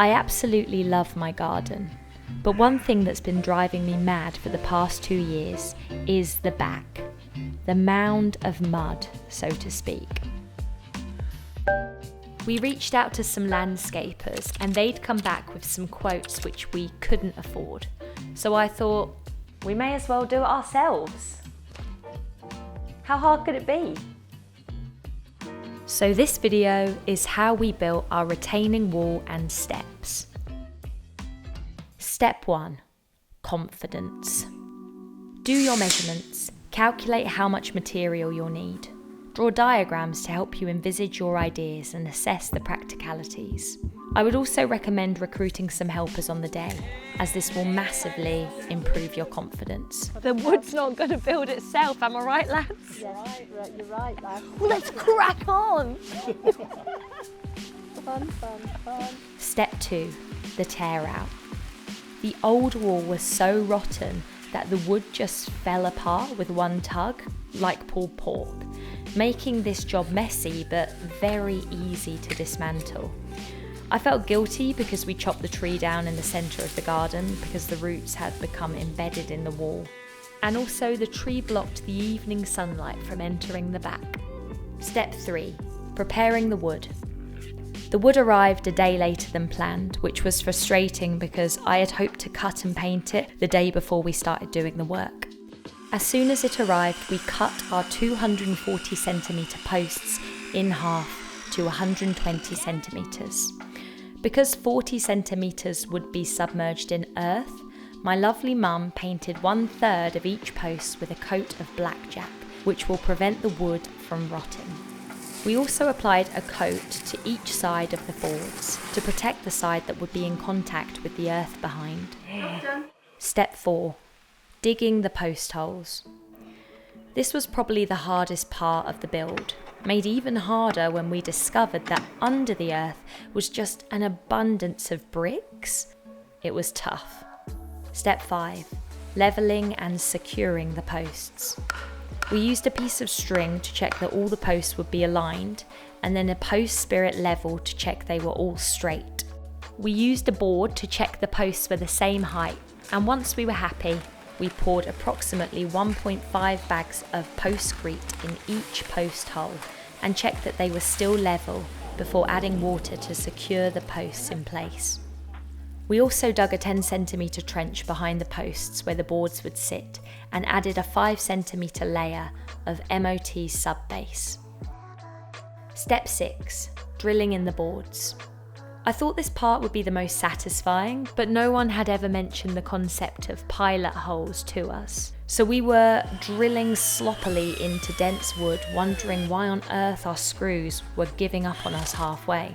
I absolutely love my garden, but one thing that's been driving me mad for the past 2 years is the back, the mound of mud, so to speak. We reached out to some landscapers and they'd come back with some quotes which we couldn't afford. So I thought, we may as well do it ourselves. How hard could it be? So this video is how we built our retaining wall and steps. Step 1, confidence. Do your measurements, calculate how much material you'll need. Draw diagrams to help you envisage your ideas and assess the practicalities. I would also recommend recruiting some helpers on the day, as this will massively improve your confidence. The wood's not going to build itself, am I right, lads? Yeah, you're right, lads. Well, let's crack on! Fun. Step 2, the tear out. The old wall was so rotten that the wood just fell apart with one tug, like pulled pork, making this job messy but very easy to dismantle. I felt guilty because we chopped the tree down in the centre of the garden because the roots had become embedded in the wall. And also the tree blocked the evening sunlight from entering the back. Step 3, preparing the wood. The wood arrived a day later than planned, which was frustrating because I had hoped to cut and paint it the day before we started doing the work. As soon as it arrived, we cut our 240cm posts in half to 120 centimetres. Because 40 centimetres would be submerged in earth, my lovely mum painted 1/3 of each post with a coat of blackjack, which will prevent the wood from rotting. We also applied a coat to each side of the boards to protect the side that would be in contact with the earth behind. Step 4, digging the post holes. This was probably the hardest part of the build, made even harder when we discovered that under the earth was just an abundance of bricks. It was tough. Step 5, levelling and securing the posts. We used a piece of string to check that all the posts would be aligned, and then a post spirit level to check they were all straight. We used a board to check the posts were the same height, and once we were happy, we poured approximately 1.5 bags of postcrete in each post hole and checked that they were still level before adding water to secure the posts in place. We also dug a 10cm trench behind the posts where the boards would sit and added a 5cm layer of MOT sub-base. Step 6, drilling in the boards. I thought this part would be the most satisfying, but no one had ever mentioned the concept of pilot holes to us. So we were drilling sloppily into dense wood, wondering why on earth our screws were giving up on us halfway.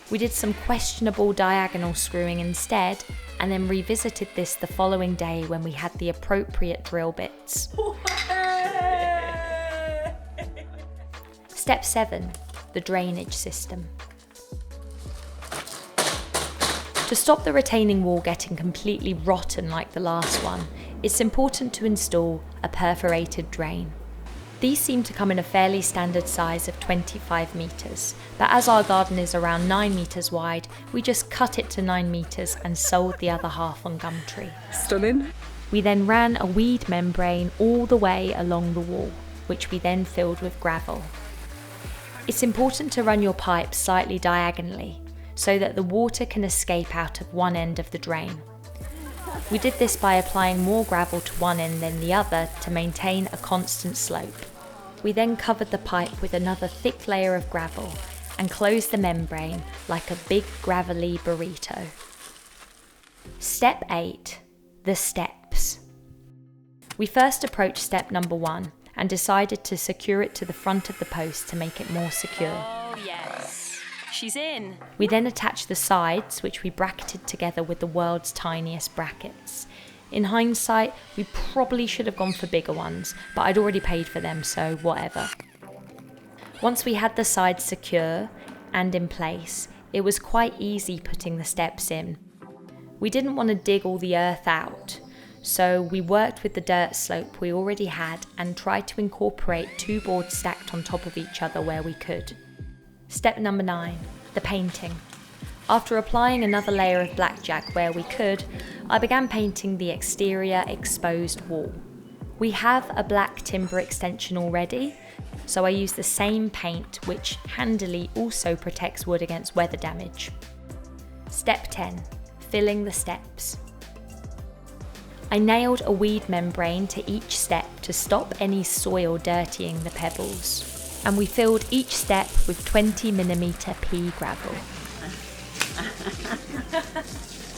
We did some questionable diagonal screwing instead, and then revisited this the following day when we had the appropriate drill bits. Step 7, the drainage system. To stop the retaining wall getting completely rotten like the last one, it's important to install a perforated drain. These seem to come in a fairly standard size of 25 metres, but as our garden is around 9 metres wide, we just cut it to 9 metres and sold the other half on Gumtree. Stunning. We then ran a weed membrane all the way along the wall, which we then filled with gravel. It's important to run your pipe slightly diagonally, so that the water can escape out of one end of the drain. We did this by applying more gravel to one end than the other to maintain a constant slope. We then covered the pipe with another thick layer of gravel and closed the membrane like a big gravelly burrito. Step 8, the steps. We first approached step number 1 and decided to secure it to the front of the post to make it more secure. Oh yes, she's in. We then attached the sides, which we bracketed together with the world's tiniest brackets. In hindsight, we probably should have gone for bigger ones, but I'd already paid for them, so whatever. Once we had the sides secure and in place, it was quite easy putting the steps in. We didn't want to dig all the earth out, so we worked with the dirt slope we already had and tried to incorporate 2 boards stacked on top of each other where we could. Step number 9, The painting. After applying another layer of blackjack where we could, I began painting the exterior exposed wall. We have a black timber extension already, so I use the same paint, which handily also protects wood against weather damage. Step 10. Filling the steps. I nailed a weed membrane to each step to stop any soil dirtying the pebbles, and we filled each step with 20mm pea gravel.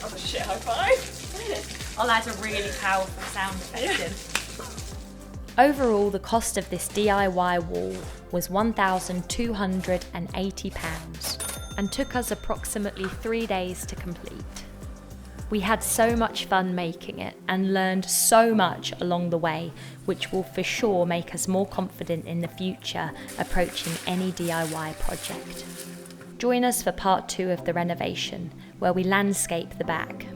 Oh shit, high five! I'll add a really powerful sound effect in. Overall, the cost of this DIY wall was £1,280 and took us approximately 3 days to complete. We had so much fun making it and learned so much along the way, which will for sure make us more confident in the future approaching any DIY project. Join us for part 2 of the renovation, where we landscape the back.